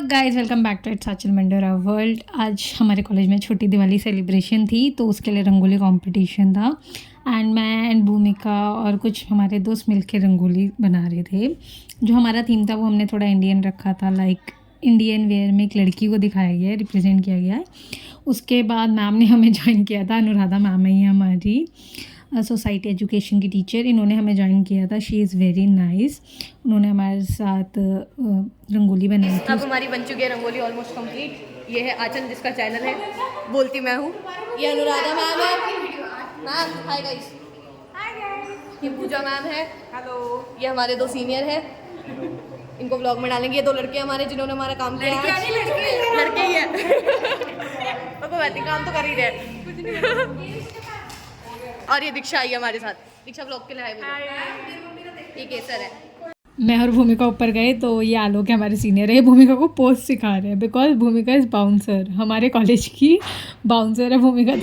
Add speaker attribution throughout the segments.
Speaker 1: Guys, welcome back to its Aanchal Mandora world. आज हमारे college में छोटी दिवाली सेलिब्रेशन थी, तो उसके लिए रंगोली कंपटीशन था। एंड मैं एंड भूमिका और कुछ हमारे दोस्त मिलके रंगोली बना रहे थे। जो हमारा थीम था वो हमने थोड़ा इंडियन रखा था, लाइक इंडियन वेयर में एक लड़की को दिखाया गया है, रिप्रेजेंट किया गया है। उसके बाद मैम ने हमें ज्वाइन किया था, अनुराधा मैम है हमारी सोसाइटी एजुकेशन की टीचर। इन्होंने हमें ज्वाइन किया था। She is very nice. उन्होंने हमारे साथ रंगोली बनाई थी।
Speaker 2: अब हमारी बन चुकी है रंगोली ऑलमोस्ट कंप्लीट। ये है आचल जिसका चैनल है बोलती मैं हूँ। ये अनुराधा मैम है। Ma'am hi guys. ये पूजा मैम है। हेलो। ये हमारे दो सीनियर हैं, इनको ब्लॉग में डालेंगे। ये दो लड़के हमारे जिन्होंने हमारा काम किया है। लड़के ही है। तो वैसे काम तो कर ही रहे। और ये दीक्षा आई है हमारे साथ। दीक्षा ब्लॉग के लिए आए। ये केसर है।
Speaker 1: मैं और भूमिका ऊपर गए तो ये आलोक है, हमारे सीनियर है। ये भूमिका को पोस्ट सिखा रहे हैं बिकॉज भूमिका इज़ बाउंसर। हमारे कॉलेज की बाउंसर है भूमिका।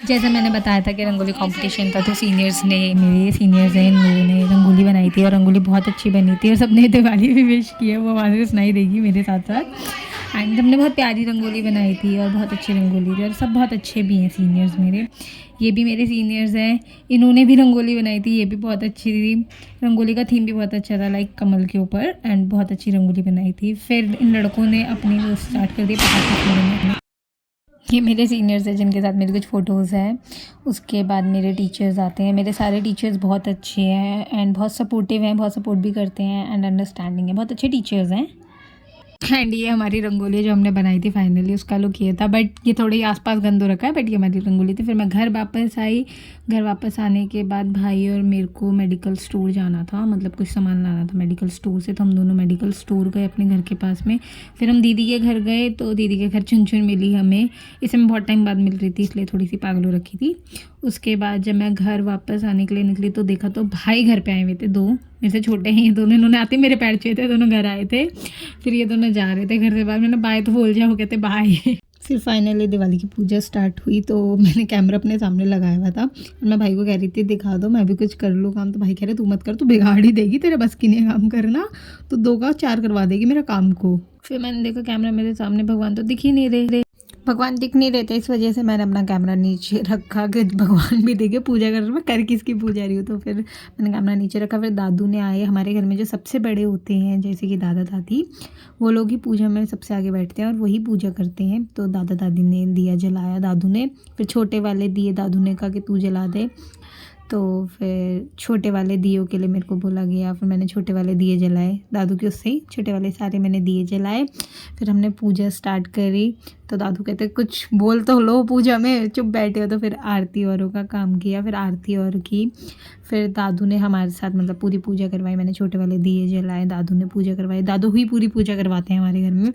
Speaker 1: जैसे मैंने बताया था कि रंगोली कंपटीशन था, तो सीनियर्स ने, मेरे सीनियर्स हैं, इन लोगों ने रंगोली बनाई थी और रंगोली बहुत अच्छी बनी थी। और सबने दिवाली भी विश की है, वो आवाज़ भी सुनाई देगी मेरे साथ साथ। एंड हमने बहुत प्यारी रंगोली बनाई थी और बहुत अच्छी रंगोली थी, और सब बहुत अच्छे भी हैं सीनियर्स मेरे। ये भी मेरे सीनियर्स हैं, इन्होंने भी रंगोली बनाई थी, ये भी बहुत अच्छी थी। रंगोली का थीम भी बहुत अच्छा था, लाइक कमल के ऊपर, एंड बहुत अच्छी रंगोली बनाई थी। फिर इन लड़कों ने अपनी वो स्टार्ट कर दी पटाखे फोड़ने। ये मेरे सीनियर्स हैं जिनके साथ मेरी कुछ फ़ोटोज़ हैं। उसके बाद मेरे टीचर्स आते हैं। मेरे सारे टीचर्स बहुत अच्छे हैं एंड बहुत सपोर्टिव हैं, बहुत सपोर्ट भी करते हैं एंड अंडरस्टैंडिंग है। बहुत अच्छे टीचर्स हैं। एंड ये हमारी रंगोली जो हमने बनाई थी फाइनली, उसका लुक ये था। बट ये थोड़ी आसपास गंद हो रखा है, बट ये हमारी रंगोली थी। फिर मैं घर वापस आई। घर वापस आने के बाद भाई और मेरे को मेडिकल स्टोर जाना था, मतलब कुछ सामान लाना था मेडिकल स्टोर से, तो हम दोनों मेडिकल स्टोर गए अपने घर के पास में। फिर हम दीदी के घर गए, तो दीदी के घर चुन चुन मिली हमें। इसे मैं बहुत टाइम बाद मिल रही थी, इसलिए थोड़ी सी पागल हो रखी थी। उसके बाद जब मैं घर वापस आने के लिए निकली तो देखा तो भाई घर पे आए हुए थे, दो मेरे से छोटे हैं ये दोनों। इन्होंने आते मेरे पैर छुए थे, दोनों घर आए थे। फिर ये दोनों जा रहे थे घर से बाहर, मैंने बाय तो बोल जाओ, कहते बाय। फिर फाइनली दिवाली की पूजा स्टार्ट हुई, तो मैंने कैमरा अपने सामने लगाया हुआ था और मैं भाई को कह रही थी दिखा दो, मैं भी कुछ कर लूँ काम। तो भाई कह रहे तू मत कर, तू बिगाड़ ही देगी, तेरे बस की नहीं काम करना, तो 2 का 4 करवा देगी मेरा काम को। फिर मैंने देखा कैमरा मेरे सामने, भगवान तो दिख ही नहीं रहे, भगवान दिख नहीं रहे थे। इस वजह से मैंने अपना कैमरा नीचे रखा कि भगवान भी देखे पूजा कर रहा, मैं कर किसकी पूजा रही हूँ। तो फिर मैंने कैमरा नीचे रखा। फिर दादू ने आए, हमारे घर में जो सबसे बड़े होते हैं जैसे कि दादा दादी, वो लोग ही पूजा में सबसे आगे बैठते हैं और वही पूजा करते हैं। तो दादा दादी ने दिया जलाया, दादू ने। फिर छोटे वाले दिए दादू ने कहा कि तू जला दे, तो फिर छोटे वाले दियों के लिए मेरे को बोला गया। फिर मैंने छोटे वाले दिए जलाए, दादू के उससे ही छोटे वाले सारे मैंने दिए जलाए। फिर हमने पूजा स्टार्ट करी। तो दादू कहते कुछ बोल तो लो पूजा में, चुप बैठे हो। तो फिर आरती औरों का काम किया, फिर आरती और की। फिर दादू ने हमारे साथ मतलब पूरी पूजा करवाई। मैंने छोटे वाले दिए जलाए, दादू ने पूजा करवाई। दादू ही पूरी पूजा करवाते हैं हमारे घर में,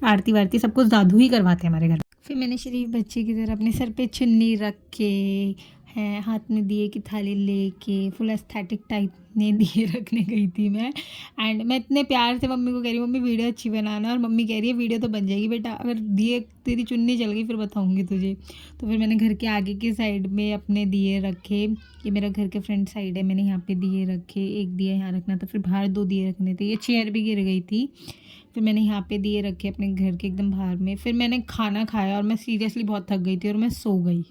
Speaker 1: आरती वारती सब कुछ दादू ही करवाते हैं हमारे घर में। फिर मैंने शरीफ बच्चे की तरह अपने सर पे चुन्नी रख के हैं, हाथ में दिए की थाली लेके फुल एस्थेटिक टाइप में दिए रखने गई थी मैं। एंड मैं इतने प्यार से मम्मी को कह रही हूँ मम्मी वीडियो अच्छी बनाना, और मम्मी कह रही है वीडियो तो बन जाएगी बेटा, अगर दिए तेरी चुन्नी चल गई फिर बताऊँगी तुझे। तो फिर मैंने घर के आगे की साइड में अपने दिए रखे। ये मेरा घर के फ्रंट साइड है, मैंने यहाँ पे दिए रखे। एक दिया यहाँ रखना था, फिर बाहर 2 दिए रखने थे। ये चेयर भी गिर गई थी। फिर मैंने यहाँ पे दिए रखे अपने घर के एकदम बाहर में। फिर मैंने खाना खाया और मैं सीरियसली बहुत थक गई थी और मैं सो गई।